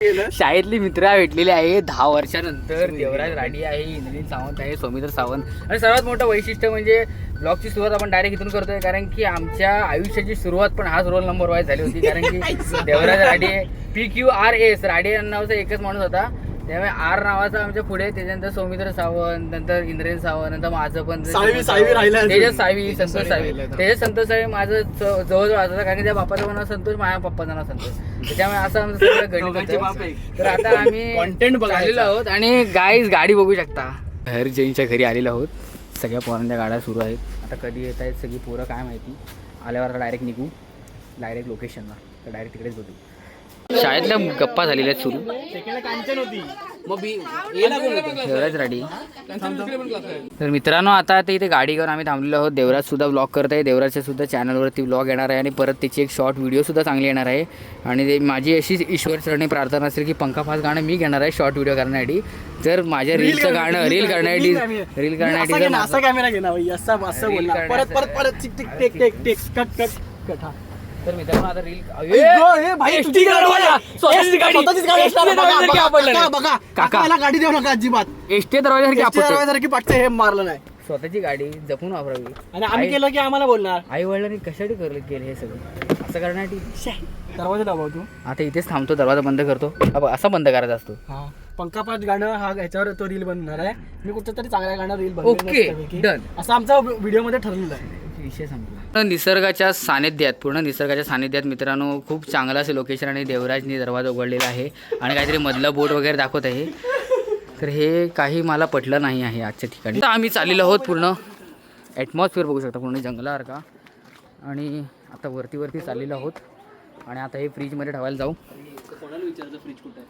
शाळेतली मित्र भेटलेली आहे 10 वर्षानंतर. देवराज राठी आहे, इंद्रनील सावंत आहे, सौमित्र सावंत. आणि सर्वात मोठं वैशिष्ट्य म्हणजे ब्लॉगची सुरुवात आपण डायरेक्ट इथून करतोय, कारण की आमच्या आयुष्याची सुरुवात पण हाच रोल नंबर वाईज झाली होती. कारण की देवराज राठी PQRS राठी नावाचा एकच माणूस होता, त्यामुळे आर नावाचा आमच्या पुढे, त्याच्यानंतर सौमित्र सावंत, नंतर इंद्रनील सावंत, नंतर माझं पण तेजस सावी, संतोष सावी. तेजस संतोष सावी माझं जवळजवळ होता, कारण की त्या बापाचं नाव संतोष, माझ्या पप्पाचं नाव संतोष. त्याच्यामुळे असं आमचं सगळं गणित होतं. तर आता आम्ही कॉन्टेंट आलेलो आहोत आणि गाईज गाडी बघू शकता. हर जैनच्या घरी आलेलो आहोत. सगळ्या पोरांच्या गाड्या सुरू आहेत. आता कधी येत आहेत सगळी पोरं काय माहिती. आल्यावर डायरेक्ट निघू, डायरेक्ट लोकेशनला, तर डायरेक्ट तिकडेच बघू. शाळेतल्या गप्पा झालेल्या आहेत सुरू. देवराज राठी. तर मित्रांनो, आता इथे गाडी घेऊन आम्ही थांबलेलो आहोत. देवराज सुद्धा ब्लॉग करत आहे. देवराजच्या सुद्धा चॅनलवरती ब्लॉग येणार आहे आणि परत त्याची एक शॉर्ट व्हिडिओ सुद्धा चांगली येणार आहे. आणि ते माझी अशीच ईश्वरचरणी प्रार्थना असेल की पंखा फास गाणं मी घेणार आहे शॉर्ट व्हिडिओ करण्यासाठी. जर माझ्या रीलचं गाणं रील करण्यासाठी तर मित्रांनो आता रील गाडी देऊ नका अजिबात. एसटी दरवाजासारखी पटतं हे मारलं नाही. स्वतःची गाडी जपून वापरावी. आणि आम्ही केलं की आम्हाला बोलणार आई वडिलांनी कशासाठी केलं हे सगळं असं करण्यासाठी. दरवाजा दाबव तू. आता इथेच थांबतो, दरवाजा बंद करतो. असा बंद करायचा असतो. हा पंखा पाच गाणं हा ह्याच्यावर तो रील बनणार आहे. मी कुठच्या तरी चांगल्या गाणं रील ओके डन असं आमचा व्हिडिओ मध्ये ठरलेलं आहे. विषय संपला. निसर्गाच्या सानिध्यात, पूर्ण निसर्गाच्या सानिध्यात मित्रांनो खूप चांगलं असं लोकेशन आणि देवराजनी दरवाजा उघडलेला आहे आणि काहीतरी मधलं बोट वगैरे दाखवत आहे. तर हे काही मला पटलं नाही आहे आजच्या ठिकाणी. तर आम्ही चाललेलो आहोत. पूर्ण ॲटमॉस्फिअर बघू शकता, पूर्ण जंगलासारखा. आणि आता वरती चाललेलो आहोत आणि आता हे फ्रीजमध्ये ठेवायला जाऊ. कोणाला विचारायचं फ्रीज कुठे आहे.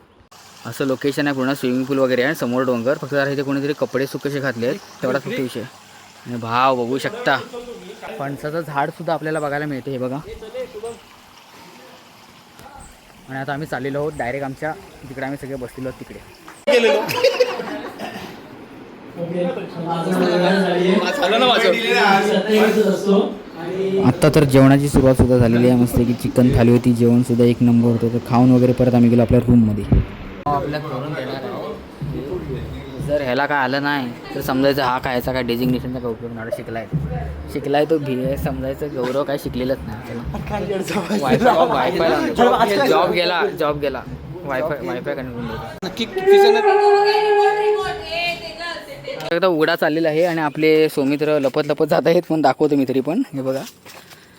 असं लोकेशन आहे. पूर्ण स्विमिंग पूल वगैरे आहे, समोर डोंगर. फक्त इथे कोणीतरी कपडे सुकसे घातले आहेत, तेवढाच फक्त विषय. आणि भाव बघू शकता, फणसाचं झाड सुद्धा आपल्याला बघायला मिळते, हे बघा. आणि आता आम्ही चाललेलो आहोत डायरेक्ट आमच्या जिकडे आम्ही सगळे बसलेलो आहोत तिकडे. आता तर जेवणाची सुरुवात सुद्धा झालेली आहे. मस्त की चिकन थाली होती, जेवण सुद्धा एक नंबर होतं. तर खाऊन वगैरे परत आम्ही गेलो आपल्या रूममध्ये. आपल्या करून देणार आहे. जर ह्याला काय आलं नाही तर समजायचं हा काय याचा काय डेजिग्नेशनचा काय उपयोग नाही. शिकलाय तो भी समजायचं. गौरव काय शिकलेलंच नाही. वायफाय जॉब गेला वायफाय एकदा उघडा चाललेला आहे आणि आपले सौमित्र लपत जात आहेत, पण दाखवतो मी तरी पण. हे बघा,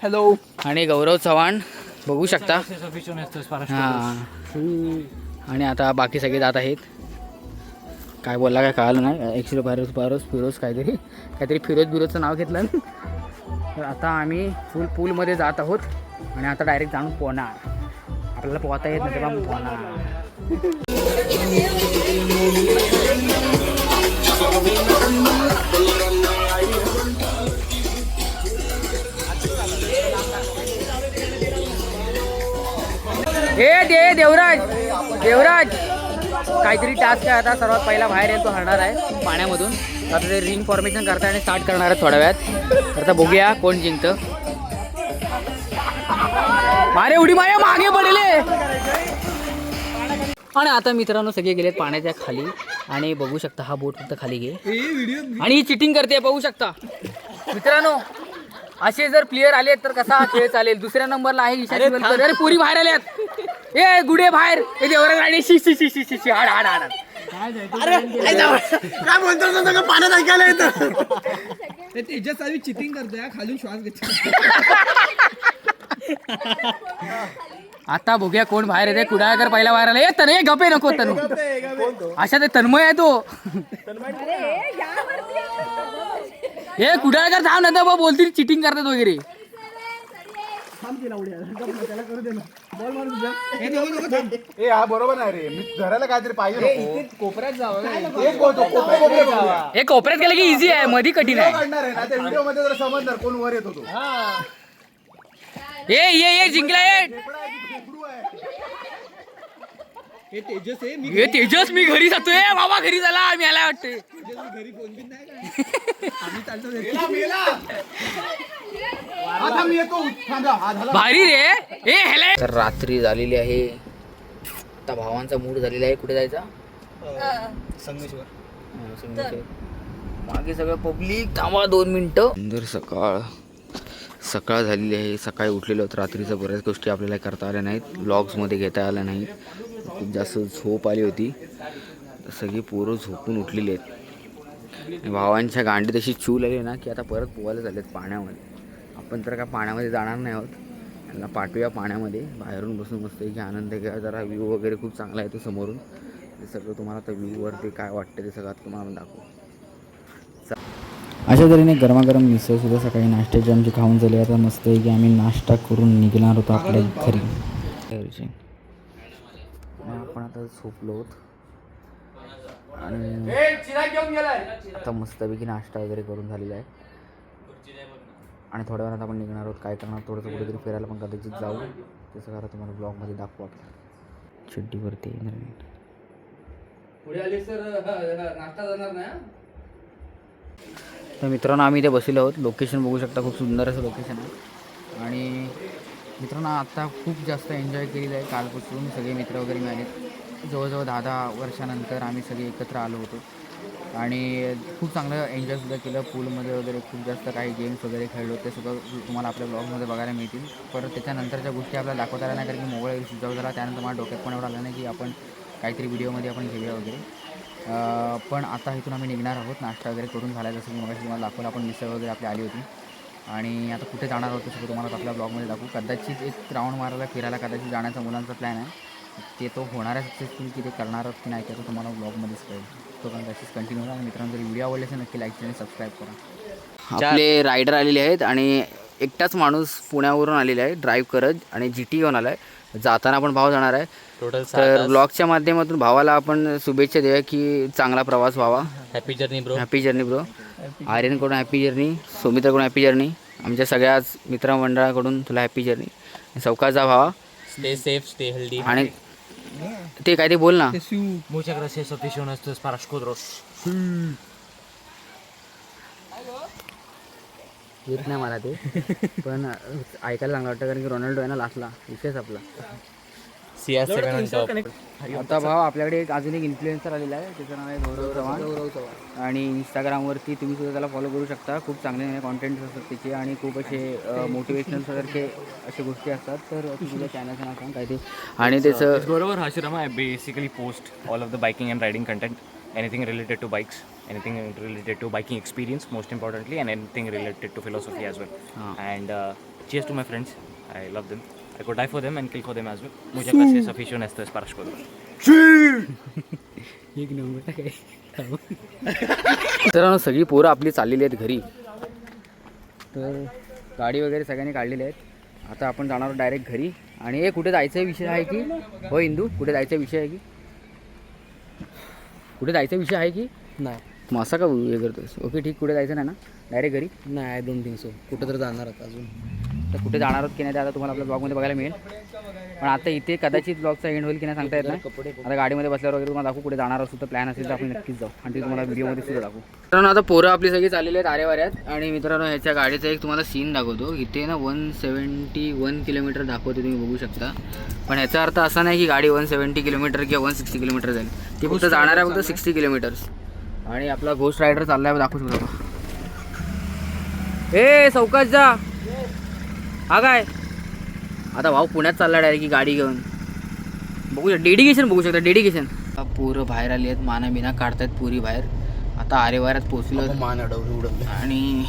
हॅलो. आणि गौरव चव्हाण बघू शकता. हां, आणि आता बाकी सगळे जात आहेत. काय बोलला काय कळालं नाही. ॲक्च्युली फिरोज काहीतरी फिरोजचं नाव घेतलं. तर आता आम्ही पूलमध्ये जात आहोत आणि आता डायरेक्ट जाणून पोहणार. आपल्याला पोहता येत नाही तेव्हा पोहणार. हे देवराज काहीतरी टास्क आहे. आता सर्वात पहिला बाहेर येईल तो हरणार आहे पाण्यामधून. आता ते रिंग फॉर्मेशन करताय आणि स्टार्ट करणार आहे थोड्या वेळात. तर आता बघूया कोण जिंकतं. मारे उडी मागे पडले. आणि आता मित्रांनो सगळे गेलेत पाण्याच्या खाली आणि बघू शकता हा बोट फक्त खाली घे. आणि ही चिटिंग करते बघू शकता मित्रांनो. असे जर प्लेयर आले तर कसा हा खेळ चालेल. दुसऱ्या नंबरला आहे ईशा शिवलकर. अरे पुरी बाहेर आल्यात. ए गुडे बाहेर. हे देवराज राठी शी हाड. काय बोलतो सगळं पाण्यात ऐकायला येतं. तेजस आधी चिटिंग करतोय, खालून श्वास घेतो. आता बघूया कोण बाहेर येते. कुडाळकर पहिला बाहेर आला. ए तनु गपे नको तनु. अशा ते तन्मय आहे तो. हे कुडाळकर थांब ना, तर बोलतील चिटिंग करतात वगैरे. बरोबर नाही रे, मी घराला काहीतरी पाहिजे. कोपऱ्यात जावं. हे कोपऱ्यात गेलं की इझी आहे, मध्ये कठीण आहे. व्हिडिओ मध्ये जर समजणार कोण वर येत होतो. ये जिंकला. हे तेजस आहे. हे तेजस मी घरी जातोय बाबा. घरी झाला आम्ही यायला वाटतोय. घरी फोन बिन नाही काय. आम्ही चालतो. आता मी येतो. भारी रे. हे रात्री झालेली आहे. आता भावांचा मूड झालेला आहे. कुठे जायचा? संगमेश्वर. मागे सगळं पब्लिक. थांबा 2 मिनिटं. सुंदर सकाळ झालेली आहे. सकाळी उठलेलो होतो. रात्रीचं बऱ्याच गोष्टी आपल्याला करता आल्या नाहीत, व्लॉग्समध्ये घेता आल्या नाही. खूप जास्त झोप आली होती. सगळी पोरं झोपून उठलेली आहेत. भावांच्या गांडी तशी चूल आली ना की आता परत पोहायला झालेत पाण्यामध्ये. आपण तर काय पाण्यामध्ये जाणार नाही आहोत. त्यांना पाठवूया पाण्यामध्ये. बाहेरून बसून मस्त की आनंद घ्या. जरा व्ह्यू वगैरे खूप चांगला आहे तो समोरून. ते सगळं तुम्हाला आता व्ह्यूवरती काय वाटतं ते सगळं तुम्हाला दाखवू. अशा तऱ्हेने गरमागरम मिसळसुद्धा सकाळी नाश्त्याची आमची खाऊन झाली. आता मस्त आहे की आम्ही नाश्ता करून निघणार होतो आपल्या घरी. आपण आता झोपलो आहोत आणि आता मस्तपैकी नाश्ता वगैरे करून झालेला आहे. आणि थोड्या वेळात आपण निघणार आहोत. काय करणार, थोडंसं कुठेतरी फिरायला पण कदाचित जाऊ. ते सगळं तुम्हाला ब्लॉगमध्ये दाखवू. आपल्या चिड्डीवरती पुढे आले सर नाश्ता जाणार नाही. तर मित्रांनो आम्ही इथे बसलेलो आहोत. लोकेशन बघू शकता, खूप सुंदर असं लोकेशन आहे. आणि मित्रांनो आता खूप जास्त एन्जॉय केलेलं आहे. कालपासून सगळे मित्र वगैरे मिळाले. जवळजवळ 10 वर्षानंतर आम्ही सगळे एकत्र आलो होतो आणि खूप चांगलं एन्जॉयसुद्धा केलं. पूलमध्ये वगैरे खूप जास्त काही गेम्स वगैरे खेळलो. ते सुद्धा तुम्हाला आपल्या ब्लॉगमध्ये बघायला मिळतील. परत त्याच्यानंतरच्या गोष्टी आपल्याला दाखवता आल्या नाही, कारण की मोबाईल स्विच ऑफ झाला. त्यानंतर मला डोक्यात पण एवढं आलं नाही की आपण काहीतरी व्हिडिओमध्ये आपण घेऊया वगैरे. पण आता इथून आम्ही निघणार आहोत. नाश्ता वगैरे करून झाला, जसं की मग तुम्हाला दाखवलं. आपण मिसळ वगैरे आपली आली होती आणि आता कुठे जाणार आहोत सगळं तुम्हाला आपल्या ब्लॉगमध्ये दाखवू. कदाचित एक राऊंड मारायला फिरायला कदाचित जाण्याचा मुलांचा प्लॅन आहे. ते तो होणार आहे सक्सेसफुल की ते करणार आहोत की नाही ते तुम्हाला ब्लॉगमध्येच कळेल. तो पण तशीच कंटिन्यू करा. मित्रांनो जर व्हिडिओ आवडले असेल नक्की लाईक आणि सबस्क्राईब करा. आपले रायडर आलेले आहेत आणि एकटाच माणूस पुण्यावरून आलेला आहे ड्राईव्ह करत आणि GT घेऊन आला आहे. जाताना पण भाव जाणार आहे. तर ब्लॉगच्या माध्यमातून भावाला आपण शुभेच्छा देऊया की चांगला प्रवास व्हावा. Happy journey bro. Happy journey bro. आर्यनकडून हॅपी जर्नी, सौमित्रकडून हॅपी जर्नी, आमच्या सगळ्याच मित्रमंडळाकडून तुला हॅपी जर्नी. सावकाश जा भावा. Stay safe, stay healthy. आणि ते काय ते बोल ना. Muchas gracias, aficionados, para escuadros. येत नाही मला ते, पण ऐकायला चांगलं वाटतं कारण की रोनाल्डो आहे ना लास्टला. विषयच आपला. आता भाव आपल्याकडे अजून एक इन्फ्लुएन्सर आलेला आहे. त्याचं नाव आहे गौरव चव्हाण. आणि इंस्टाग्रामवरती तुम्ही सुद्धा त्याला फॉलो करू शकता. खूप चांगले कॉन्टेंट असतात त्याचे आणि खूप असे मोटिवेशनल सारखे अशा गोष्टी असतात. तर तुझ्या चॅनलचं नाव सांग काय ते. आणि त्याचं Gaurav Hashirama, I basically post all of the biking and riding content, anything related to bikes, anything related to biking experience most importantly, and anything related to philosophy as well. And cheers to my friends, I love them, I could die for them and kill for them as well. Muchas gracias, aficionados, para escuadros. एक number काय. मित्रांनो सगळी पोरं आपली चाललेली आहेत घरी. तर गाडी वगैरे सगळ्यांनी काढलेली आहेत. आता आपण जाणार आहोत डायरेक्ट घरी. आणि कुठे जायचा विषय आहे की हो इंदू, कुठे जायचा विषय आहे की कुठे जायचा विषय आहे की नाही मग असा का हे करतोस. ओके ठीक, कुठे जायचं नाही ना, डायरेक्ट घरी. नाही, आय डोंट थिंक सो. कुठं तर जाणार आता अजून. तर कुठे जाणार आहोत की नाही ते आता तुम्हाला आपल्या ब्लॉगमध्ये बघायला मिळेल. पण आता इथे कदाचित ब्लॉगचा एंड होईल की नाही सांगता येत नाही. आता गाडीमध्ये बसल्यावर वगैरे तुम्हाला दाखवू. कुठे जाणार असू तर प्लॅन असेल तर आपण नक्कीच जाऊ आणि ते तुम्हाला व्हिडिओमध्ये सुद्धा दाखवू. मित्रांनो आता पोरं आपली सगळी चाललेली आहेत आरेवाऱ्यात. आणि मित्रांनो ह्याच्या गाडीचा एक तुम्हाला सीन दाखवतो. इथे ना 171 किलोमीटर दाखवते, तुम्ही बघू शकता. पण ह्याचा अर्थ असा नाही की गाडी 170 किलोमीटर किंवा 160 किलोमीटर जाईल. ती फक्त जाणार आहे फक्त 60 किलोमीटर्स. आणि आपला घोस्ट रायडर चाललाय दाखवू शकतो. ए सावकाश जा. हा काय आता भाऊ पुण्यात चालला डायरेक्ट की गाडी घेऊन. बघू शकता डेडिकेशन, बघू शकता डेडिकेशन. पोरं बाहेर आली आहेत, माना बिना काढतायत पुरी बाहेर. आता आरेवाऱ्यात पोचलो मान अडवलं आणि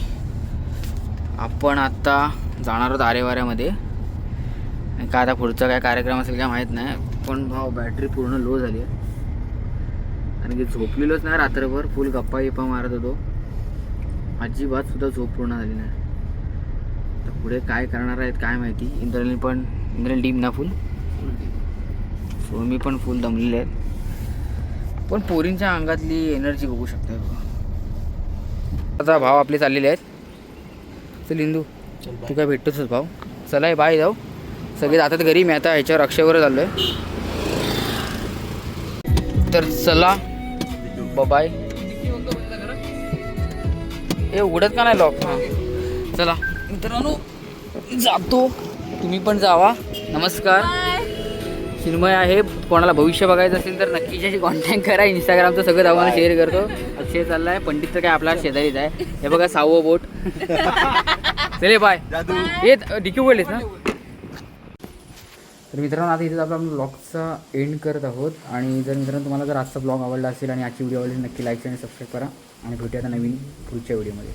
आपण आता जाणार आहोत आरेवाऱ्यामध्ये. काय आता पुढचा काय कार्यक्रम असेल काय माहीत नाही. पण भाऊ बॅटरी पूर्ण लो झाली आहे आणि की झोपलेलोच नाही रात्रभर. फुल गप्पा गिप्पा मारत होतो. अजिबात सुद्धा झोप पूर्ण झाली नाही. तर पुढे काय करणार आहेत काय माहिती. इंद्रनी डीम ना फुल, सो मी पण फुल दमलेले आहेत. पण पोरींच्या अंगातली एनर्जी बघू शकता. आता भाव आपले चाललेले आहेत. चल इंदू तू काय भेटतोच भाऊ. चला बाय जाऊ. सगळे जातात घरी. मी आता ह्याच्यावर अक्षयवर चाललो आहे. तर चला बाय. हे उघडत का नाही लॉक. हां चला मित्रांनो जातो, तुम्ही पण जावा. नमस्कार. चिन्मय आहे. कोणाला भविष्य बघायचं असेल तर नक्की त्याची कॉन्टॅक्ट करा. इंस्टाग्रामचं सगळं आम्हाला शेअर करतो. अक्षय चाललाय, पंडित तर काय आपला शेजारीच आहे. हे बघा 6वं बोट. चले बाय. हे डिक्यू बोललेस ना. तर मित्रांनो आता इथे आपण ब्लॉगचा एंड करत आहोत. आणि जर मित्रांनो तुम्हाला जर आजचा ब्लॉग आवडला असेल आणि आजची व्हिडिओ आवडली नक्की लाईक आणि सबस्क्राईब करा. आणि भेटूया आता नवीन पुढच्या व्हिडिओमध्ये.